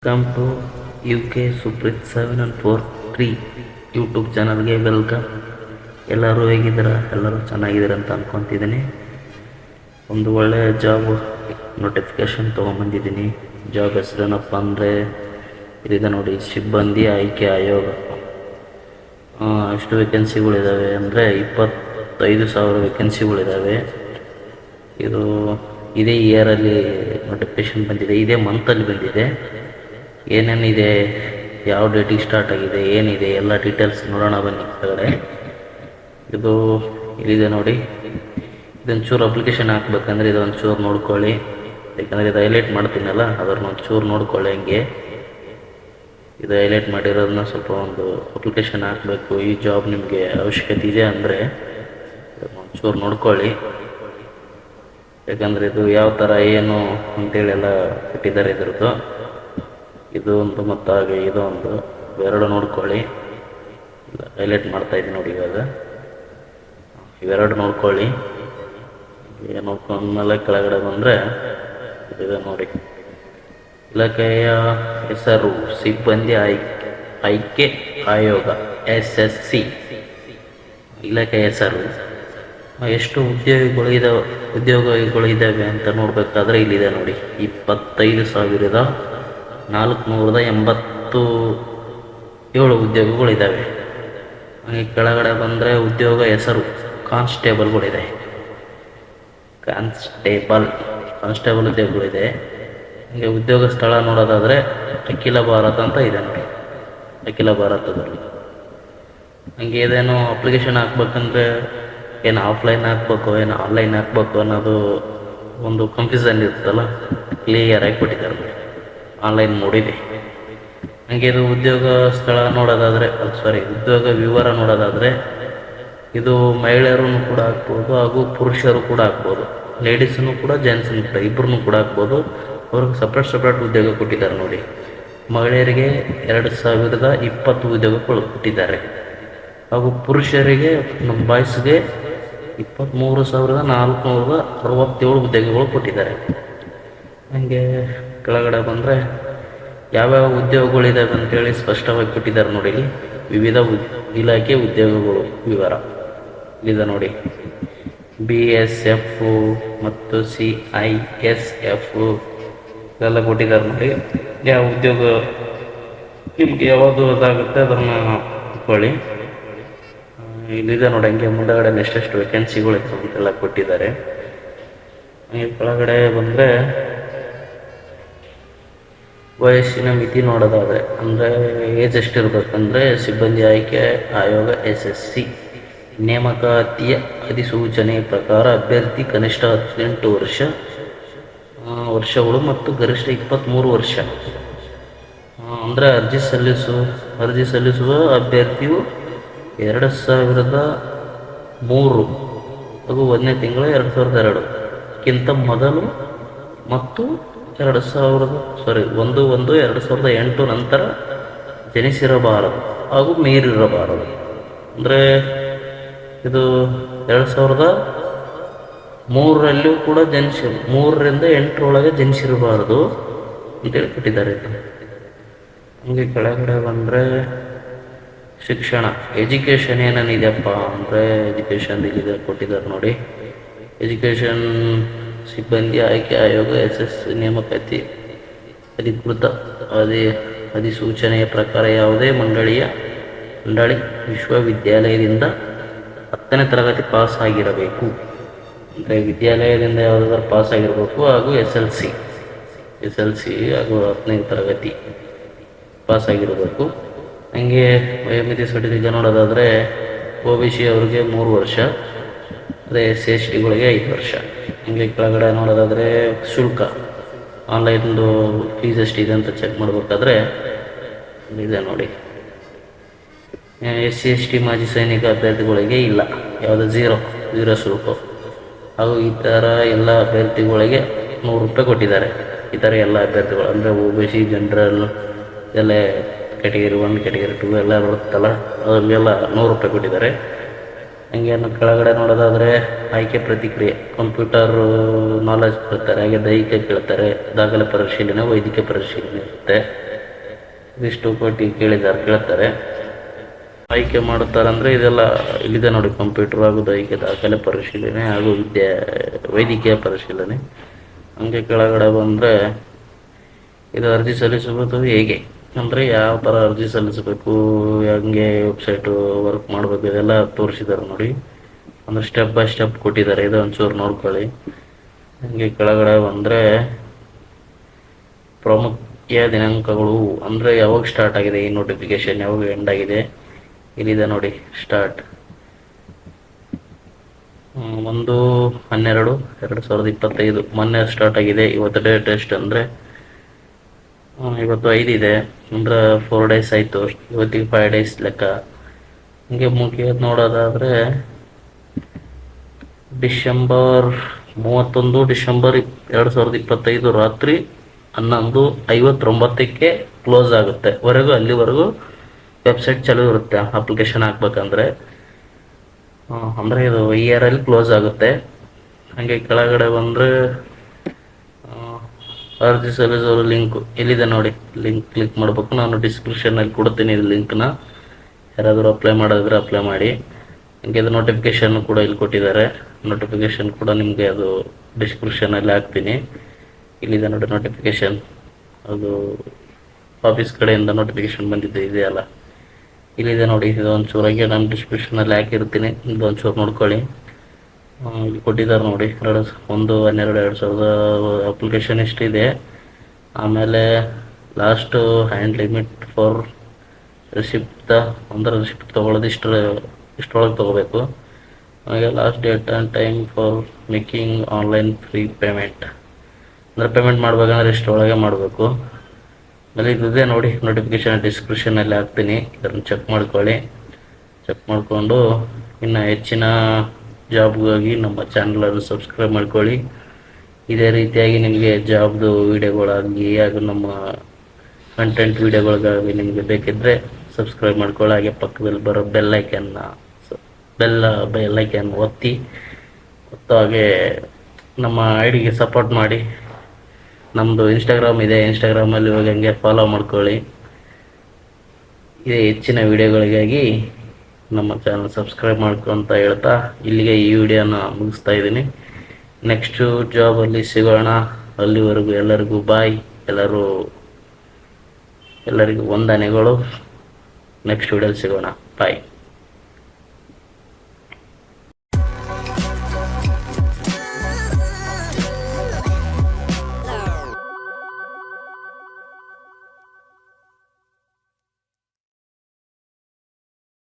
Welcome to UK Supreeth 7143 YouTube ಚಾನಲ್ಗೆ welcome. ಎಲ್ಲರೂ ಹೇಗಿದ್ದೀರಾ? ಎಲ್ಲರೂ ಚೆನ್ನಾಗಿದ್ದೀರ ಅಂತ ಅಂದ್ಕೊತಿದ್ದೀನಿ. ಒಂದು ಒಳ್ಳೆಯ ಜಾಬ್ ನೋಟಿಫಿಕೇಷನ್ ತೊಗೊಂಬಂದಿದ್ದೀನಿ. ಜಾಬ್ ಹೆಸರೇನಪ್ಪ ಅಂದರೆ ಇದಿದೆ ನೋಡಿ, ಸಿಬ್ಬಂದಿ ಆಯ್ಕೆ ಆಯೋಗ. ಎಷ್ಟು ವೇಕೆನ್ಸಿಗಳಿದ್ದಾವೆ ಅಂದರೆ 25,000 ವೇಕೆನ್ಸಿಗಳಿದ್ದಾವೆ. ಇದು ಇದೇ ಇಯರಲ್ಲಿ ನೋಟಿಫಿಕೇಷನ್ ಬಂದಿದೆ, ಇದೇ ಮಂತಲ್ಲಿ ಬಂದಿದೆ. ಏನೇನಿದೆ, ಯಾವ ಡೇಟಿಗೆ ಸ್ಟಾರ್ಟ್ ಆಗಿದೆ, ಏನಿದೆ ಎಲ್ಲ ಡೀಟೇಲ್ಸ್ ನೋಡೋಣ ಬನ್ನಿ ಕೆಳಗಡೆ. ಇದು ಇಲ್ಲಿದೆ ನೋಡಿ, ಇದೊಂದು ಚೂರು ಅಪ್ಲಿಕೇಶನ್ ಹಾಕ್ಬೇಕಂದ್ರೆ ಇದೊಂದು ಚೂರು ನೋಡ್ಕೊಳ್ಳಿ. ಯಾಕಂದರೆ ಇದು ಹೈಲೈಟ್ ಮಾಡ್ತೀನಲ್ಲ, ಅದನ್ನು ಒಂದು ಚೂರು ನೋಡ್ಕೊಳ್ಳಿ. ಹಂಗೆ ಇದು ಹೈಲೈಟ್ ಮಾಡಿರೋದನ್ನ ಸ್ವಲ್ಪ ಒಂದು ಅಪ್ಲಿಕೇಶನ್ ಹಾಕಬೇಕು. ಈ ಜಾಬ್ ನಿಮಗೆ ಅವಶ್ಯಕತೆ ಇದೆ ಅಂದರೆ ಒಂದು ಚೂರು ನೋಡ್ಕೊಳ್ಳಿ. ಯಾಕಂದರೆ ಇದು ಯಾವ ಥರ ಏನು ಅಂತೇಳಿ ಎಲ್ಲ ಕೊಟ್ಟಿದ್ದಾರೆ ಇದ್ರದ್ದು. ಇದು ಒಂದು ಮತ್ತು ಹಾಗೆ ಇದು ಒಂದು ಇವೆರಡು ನೋಡ್ಕೊಳ್ಳಿ. ಹೈಲೈಟ್ ಮಾಡ್ತಾಯಿದ್ದೀನಿ ನೋಡಿ. ಇವಾಗ ಇವೆರಡು ನೋಡ್ಕೊಳ್ಳಿ. ನೋಡ್ಕೊಂಡ್ಮೇಲೆ ಕೆಳಗಡೆ ಬಂದರೆ ಇದೆ ನೋಡಿ, ಇಲಾಖೆಯ ಹೆಸರು ಸಿಬ್ಬಂದಿ ಆಯ್ಕೆ ಆಯೋಗ SSC. ಇಲಾಖೆಯ ಹೆಸರು. ಎಷ್ಟು ಉದ್ಯೋಗಗಳಿದ್ದಾವೆ ಅಂತ ನೋಡಬೇಕಾದ್ರೆ ಇಲ್ಲಿದೆ ನೋಡಿ, 25,487 ಉದ್ಯೋಗಗಳಿದ್ದಾವೆ. ಹಾಗೆ ಕೆಳಗಡೆ ಬಂದರೆ ಉದ್ಯೋಗ ಹೆಸರು ಕಾನ್ಸ್ಟೇಬಲ್ಗಳಿದೆ. ಕಾನ್ಸ್ಟೇಬಲ್ ಉದ್ಯೋಗಗಳಿದೆ. ಹಾಗೆ ಉದ್ಯೋಗ ಸ್ಥಳ ನೋಡೋದಾದರೆ ಅಖಿಲ ಭಾರತ ಅಂತ ಇದೆ ನೋಡಿ, ಅಖಿಲ ಭಾರತದಲ್ಲಿ. ಹಾಗೆ ಇದೇನು ಅಪ್ಲಿಕೇಶನ್ ಹಾಕ್ಬೇಕಂದ್ರೆ ಏನು ಆಫ್ಲೈನ್ ಹಾಕ್ಬೇಕು ಏನು ಆನ್ಲೈನ್ ಹಾಕ್ಬೇಕು ಅನ್ನೋದು ಒಂದು ಕನ್ಫ್ಯೂಸನ್ ಇರುತ್ತಲ್ಲ, ಕ್ಲಿಯರಾಗಿ ಕೊಟ್ಟಿದ್ದಾರೆ ನೋಡಿ, ಆನ್ಲೈನ್ ನೋಡಿದೆ. ಹಾಗೆ ಇದು ಉದ್ಯೋಗ ಸ್ಥಳ ನೋಡೋದಾದರೆ ಉದ್ಯೋಗ ವಿವರ ನೋಡೋದಾದರೆ ಇದು ಮಹಿಳೆಯರೂ ಕೂಡ ಹಾಕ್ಬೋದು ಹಾಗೂ ಪುರುಷರು ಕೂಡ ಹಾಕ್ಬೋದು. ಲೇಡೀಸನ್ನು ಕೂಡ ಜೆಂಟ್ಸನ್ನು ಕೂಡ ಇಬ್ಬರನ್ನು ಕೂಡ ಹಾಕ್ಬೋದು. ಅವ್ರಿಗೆ ಸಪ್ರೇಟ್ ಉದ್ಯೋಗ ಕೊಟ್ಟಿದ್ದಾರೆ ನೋಡಿ. ಮಹಿಳೆಯರಿಗೆ 2,020 ಉದ್ಯೋಗಗಳು ಕೊಟ್ಟಿದ್ದಾರೆ. ಹಾಗೂ ಪುರುಷರಿಗೆ ನಮ್ಮ ಬಾಯ್ಸ್ಗೆ 23,467 ಉದ್ಯೋಗಗಳು ಕೊಟ್ಟಿದ್ದಾರೆ. ಹಾಗೆ ಕೆಳಗಡೆ ಬಂದರೆ ಯಾವ್ಯಾವ ಉದ್ಯೋಗಗಳಿದ್ದಾವೆ ಅಂತೇಳಿ ಸ್ಪಷ್ಟವಾಗಿ ಕೊಟ್ಟಿದ್ದಾರೆ ನೋಡಿ. ವಿವಿಧ ಇಲಾಖೆ ಉದ್ಯೋಗಗಳು ವಿವರ ಇಲ್ಲಿದೆ ನೋಡಿ. BSF ಮತ್ತು CISF ಇದೆಲ್ಲ ಕೊಟ್ಟಿದ್ದಾರೆ ನೋಡಿ. ಯಾವ ಉದ್ಯೋಗ ನಿಮಗೆ ಯಾವುದು ಅದಾಗುತ್ತೆ ಅದನ್ನು ಹಾಕ್ಕೊಳ್ಳಿ. ಇಲ್ಲಿದೆ ನೋಡಿ. ಹಂಗೆ ಮುಂದಗಡೆ ಎಷ್ಟೆಷ್ಟು ವೇಕೆನ್ಸಿಗಳಿತ್ತು ಅಂತೆಲ್ಲ ಕೊಟ್ಟಿದ್ದಾರೆ. ಹಾಗೆ ಕೆಳಗಡೆ ಬಂದರೆ ವಯಸ್ಸಿನ ಮಿತಿ ನೋಡೋದಾದರೆ ಅಂದರೆ ಏಜ್ ಎಷ್ಟಿರಬೇಕಂದ್ರೆ ಸಿಬ್ಬಂದಿ ಆಯ್ಕೆ ಆಯೋಗ SSC ನೇಮಕಾತಿಯ ಅಧಿಸೂಚನೆ ಪ್ರಕಾರ ಅಭ್ಯರ್ಥಿ ಕನಿಷ್ಠ 18 ವರ್ಷಗಳು ಮತ್ತು ಗರಿಷ್ಠ 23 ವರ್ಷ. ಅಂದರೆ ಅರ್ಜಿ ಸಲ್ಲಿಸುವ ಅಭ್ಯರ್ಥಿಯು 2003 ಹಾಗೂ 1ನೇ ತಿಂಗಳು 2002 ಕ್ಕಿಂತ ಮೊದಲು ಮತ್ತು 1/1/2008 ನಂತರ ಜನಿಸಿರಬಾರದು ಹಾಗೂ ಮೀರಿರಬಾರದು. ಅಂದರೆ ಇದು 2003ರಲ್ಲೂ ಕೂಡ 3ರಿಂದ 8ರೊಳಗೆ ಜನಿಸಿರಬಾರದು ಅಂತೇಳಿ ಕೊಟ್ಟಿದ್ದಾರೆ. ಹಂಗೆ ಕೆಳಗಡೆ ಬಂದರೆ ಶಿಕ್ಷಣ ಎಜುಕೇಷನ್ ಏನೇನಿದೆಯಪ್ಪ ಅಂದರೆ ಎಜುಕೇಷನ್ ಇಲ್ಲಿದೆ ಕೊಟ್ಟಿದ್ದಾರೆ ನೋಡಿ. ಎಜುಕೇಷನ್ ಸಿಬ್ಬಂದಿ ಆಯ್ಕೆ ಆಯೋಗ SSC ನೇಮಕಾತಿ ಅಧಿಕೃತ ಅಧಿಸೂಚನೆಯ ಪ್ರಕಾರ ಯಾವುದೇ ಮಂಡಳಿ ವಿಶ್ವವಿದ್ಯಾಲಯದಿಂದ 10ನೇ ತರಗತಿ ಪಾಸ್ ಆಗಿರಬೇಕು. ಅಂದರೆ ವಿದ್ಯಾಲಯದಿಂದ ಯಾವುದಾದ್ರೂ ಪಾಸ್ ಆಗಿರಬೇಕು ಹಾಗೂ SLC ಹಾಗೂ 10ನೇ ತರಗತಿ ಪಾಸ್ ಆಗಿರಬೇಕು. ಹಂಗೆ ವಯೋಮಿತಿ ಸರ್ಟಿಫಿಕೇಟ್ ನೋಡೋದಾದರೆ OBC ಅವ್ರಿಗೆ 3 ವರ್ಷ, ಅದೇ SC/STಗಳಿಗೆ 5 ವರ್ಷ. ಹಂಗೆ ಕೆಳಗಡೆ ನೋಡೋದಾದರೆ ಶುಲ್ಕ ಆನ್ಲೈನ್ದು ಫೀಸ್ ಎಷ್ಟಿದೆ ಅಂತ ಚೆಕ್ ಮಾಡಬೇಕಾದ್ರೆ ಇದೆ ನೋಡಿ. SC/ST ಮಾಜಿ ಸೈನಿಕ ಅಭ್ಯರ್ಥಿಗಳಿಗೆ ಇಲ್ಲ, ಯಾವುದೋ ಝೀರೋ ಶುಲ್ಕ. ಹಾಗೂ ಈ ಥರ ಎಲ್ಲ ಅಭ್ಯರ್ಥಿಗಳಿಗೆ 100 ರೂಪಾಯಿ ಕೊಟ್ಟಿದ್ದಾರೆ. ಈ ಥರ ಎಲ್ಲ ಅಭ್ಯರ್ಥಿಗಳು ಅಂದರೆ OBC ಜನರಲ್ ಎಲ್ಲ ಕ್ಯಾಟಗರಿ 1 ಕ್ಯಾಟಗರಿ 2 ಎಲ್ಲ ಬರುತ್ತಲ್ಲ, ಅದರಲ್ಲೆಲ್ಲ 100 ರೂಪಾಯಿ ಕೊಟ್ಟಿದ್ದಾರೆ. ಹಂಗೆ ಕೆಳಗಡೆ ನೋಡೋದಾದರೆ ಆಯ್ಕೆ ಪ್ರತಿಕ್ರಿಯೆ ಕಂಪ್ಯೂಟರ್ ನಾಲೆಜ್ ಕೇಳ್ತಾರೆ. ಹಾಗೆ ದೈಹಿಕ ಕೇಳ್ತಾರೆ, ದಾಖಲೆ ಪರಿಶೀಲನೆ, ವೈದ್ಯಕೀಯ ಪರಿಶೀಲನೆ ಇರುತ್ತೆ. ಇದಿಷ್ಟು ಕೊಟ್ಟು ಕೇಳ್ತಾರೆ. ಆಯ್ಕೆ ಮಾಡುತ್ತಾರಂದರೆ ಇದೆಲ್ಲ ಇಲ್ಲಿದೆ ನೋಡಿ, ಕಂಪ್ಯೂಟರ್ ಹಾಗೂ ದೈಹಿಕ ದಾಖಲೆ ಪರಿಶೀಲನೆ ಹಾಗೂ ವೈದ್ಯಕೀಯ ಪರಿಶೀಲನೆ. ಹಂಗೆ ಕೆಳಗಡೆ ಬಂದರೆ ಇದು ಅರ್ಜಿ ಸಲ್ಲಿಸುವುದು ಹೇಗೆ ಅಂದರೆ ಯಾವ ಥರ ಅರ್ಜಿ ಸಲ್ಲಿಸಬೇಕು, ಹೆಂಗೆ ವೆಬ್ಸೈಟು ವರ್ಕ್ ಮಾಡಬೇಕು, ಇದೆಲ್ಲ ತೋರಿಸಿದ್ದಾರೆ ನೋಡಿ. ಅಂದರೆ ಸ್ಟೆಪ್ ಬೈ ಸ್ಟೆಪ್ ಕೊಟ್ಟಿದ್ದಾರೆ, ಇದು ಒಂಚೂರು ನೋಡ್ಕೊಳ್ಳಿ. ಹಂಗೆ ಕೆಳಗಡೆ ಬಂದರೆ ಪ್ರಾಮುಖ್ಯ ದಿನಾಂಕಗಳು ಅಂದರೆ ಯಾವಾಗ ಸ್ಟಾರ್ಟ್ ಆಗಿದೆ ಈ ನೋಟಿಫಿಕೇಶನ್, ಯಾವಾಗ ಎಂಡ್ ಆಗಿದೆ, ಇಲ್ಲಿದೆ ನೋಡಿ ಸ್ಟಾರ್ಟ್ 1/12/2025 ಮೊನ್ನೆ ಸ್ಟಾರ್ಟ್ ಆಗಿದೆ. ಇವತ್ತು ಡೇಟ್ ಎಷ್ಟು ಅಂದರೆ ಇವತ್ತು 5 ಇದೆ ಅಂದರೆ 4 days ಆಯಿತು. ಇವತ್ತಿಗೆ 5 days ಲೆಕ್ಕ. ಹಂಗೆ ಮುಗಿಯೋದು ನೋಡೋದಾದರೆ ಡಿಸೆಂಬರ್ 31 ಡಿಸೆಂಬರ್ 2025 ರಾತ್ರಿ 11:59ಕ್ಕೆ ಕ್ಲೋಸ್ ಆಗುತ್ತೆ. ಅಲ್ಲಿವರೆಗೂ ವೆಬ್ಸೈಟ್ ಚಾಲೂ ಇರುತ್ತೆ ಅಪ್ಲಿಕೇಶನ್ ಹಾಕ್ಬೇಕಂದ್ರೆ. ಅಂದರೆ ಇದು ಇಯರಲ್ಲಿ ಕ್ಲೋಸ್ ಆಗುತ್ತೆ. ಹಾಗೆ ಕೆಳಗಡೆ ಬಂದರೆ ಅರ್ಜಿ ಸಲ್ಲಿಸೋರು ಲಿಂಕು ಇಲ್ಲಿದೆ ನೋಡಿ, ಲಿಂಕ್ ಕ್ಲಿಕ್ ಮಾಡಬೇಕು. ನಾನು ಡಿಸ್ಕ್ರಿಪ್ಷನಲ್ಲಿ ಕೊಡ್ತೀನಿ ಇದು ಲಿಂಕ್ನ. ಯಾರಾದರೂ ಅಪ್ಲೈ ಮಾಡೋದ್ರೆ ಅಪ್ಲೈ ಮಾಡಿ. ಹಾಗೆ ಇದು ನೋಟಿಫಿಕೇಷನ್ ಕೂಡ ಇಲ್ಲಿ ಕೊಟ್ಟಿದ್ದಾರೆ. ನೋಟಿಫಿಕೇಷನ್ ಕೂಡ ನಿಮಗೆ ಅದು ಡಿಸ್ಕ್ರಿಪ್ಷನಲ್ಲಿ ಹಾಕ್ತೀನಿ. ಇಲ್ಲಿದೆ ನೋಡಿ ನೋಟಿಫಿಕೇಷನ್, ಅದು ಆಫೀಸ್ ಕಡೆಯಿಂದ ನೋಟಿಫಿಕೇಷನ್ ಬಂದಿದೆ ಇದೆಯಲ್ಲ, ಇಲ್ಲಿದೆ ನೋಡಿ. ಇದು ಒಂಚೂರಾಗಿ ನಾನು ಡಿಸ್ಕ್ರಿಪ್ಷನಲ್ಲಿ ಹಾಕಿರ್ತೀನಿ, ಇದು ಒಂಚೂರು ನೋಡ್ಕೊಳ್ಳಿ. ಇಲ್ಲಿ ಕೊಟ್ಟಿದ್ದಾರೆ ನೋಡಿ 1/12/2000 ಅಪ್ಲಿಕೇಶನ್ ಇಷ್ಟಿದೆ. ಆಮೇಲೆ last hand limit for receipt ಅಂದರೆ ರಿಸಿಪ್ಟ್ ತೊಗೊಳ್ಳೋದು ಇಷ್ಟರೊಳಗೆ ತೊಗೋಬೇಕು. ಆಮೇಲೆ last date and time for making online free payment ಅಂದರೆ ಪೇಮೆಂಟ್ ಮಾಡ್ಬೇಕಂದ್ರೆ ಇಷ್ಟರೊಳಗೆ ಮಾಡಬೇಕು. ಆಮೇಲೆ ಇದಿದೆ ನೋಡಿ ನೋಟಿಫಿಕೇಷನ್ ಡಿಸ್ಕ್ರಿಪ್ಷನಲ್ಲಿ ಹಾಕ್ತೀನಿ, ಇದನ್ನು ಚೆಕ್ ಮಾಡ್ಕೊಳ್ಳಿ. ಚೆಕ್ ಮಾಡಿಕೊಂಡು ಇನ್ನು ಹೆಚ್ಚಿನ ಜಾಬ್ಗಾಗಿ ನಮ್ಮ ಚಾನಲನ್ನು ಸಬ್ಸ್ಕ್ರೈಬ್ ಮಾಡ್ಕೊಳ್ಳಿ. ಇದೇ ರೀತಿಯಾಗಿ ನಿಮಗೆ ಜಾಬ್ದು ವೀಡಿಯೋಗಳಾಗಲಿ ಹಾಗೂ ನಮ್ಮ ಕಂಟೆಂಟ್ ವೀಡಿಯೋಗಳಿಗಾಗಿ ನಿಮಗೆ ಬೇಕಿದ್ದರೆ ಸಬ್ಸ್ಕ್ರೈಬ್ ಮಾಡ್ಕೊಳ್ಳಿ. ಹಾಗೆ ಪಕ್ಕದಲ್ಲಿ ಬರೋ ಬೆಲ್ಲೈಕನ್ ಒತ್ತಿ ಹಾಗೆ ನಮ್ಮ ಐಡಿಗೆ ಸಪೋರ್ಟ್ ಮಾಡಿ. ನಮ್ಮದು ಇನ್ಸ್ಟಾಗ್ರಾಮ್ ಇದೆ, ಇನ್ಸ್ಟಾಗ್ರಾಮಲ್ಲಿ ಹೋಗಿ ಹಂಗೆ ಫಾಲೋ ಮಾಡ್ಕೊಳ್ಳಿ. ಇದೇ ಹೆಚ್ಚಿನ ವೀಡಿಯೋಗಳಿಗಾಗಿ ನಮ್ಮ ಚಾನಲ್ ಸಬ್ಸ್ಕ್ರೈಬ್ ಮಾಡ್ಕೊಂತ ಹೇಳ್ತಾ ಇಲ್ಲಿಗೆ ಈ ವಿಡಿಯೋನ ಮುಗಿಸ್ತಾ ಇದ್ದೀನಿ. ನೆಕ್ಸ್ಟು ಜಾಬಲ್ಲಿ ಸಿಗೋಣ. ಅಲ್ಲಿವರೆಗೂ ಎಲ್ಲರಿಗೂ ಬಾಯ್. ಎಲ್ಲರಿಗೂ ವಂದನೆಗಳು. ನೆಕ್ಸ್ಟ್ ವಿಡಿಯೋಲಿ ಸಿಗೋಣ. ಬಾಯ್.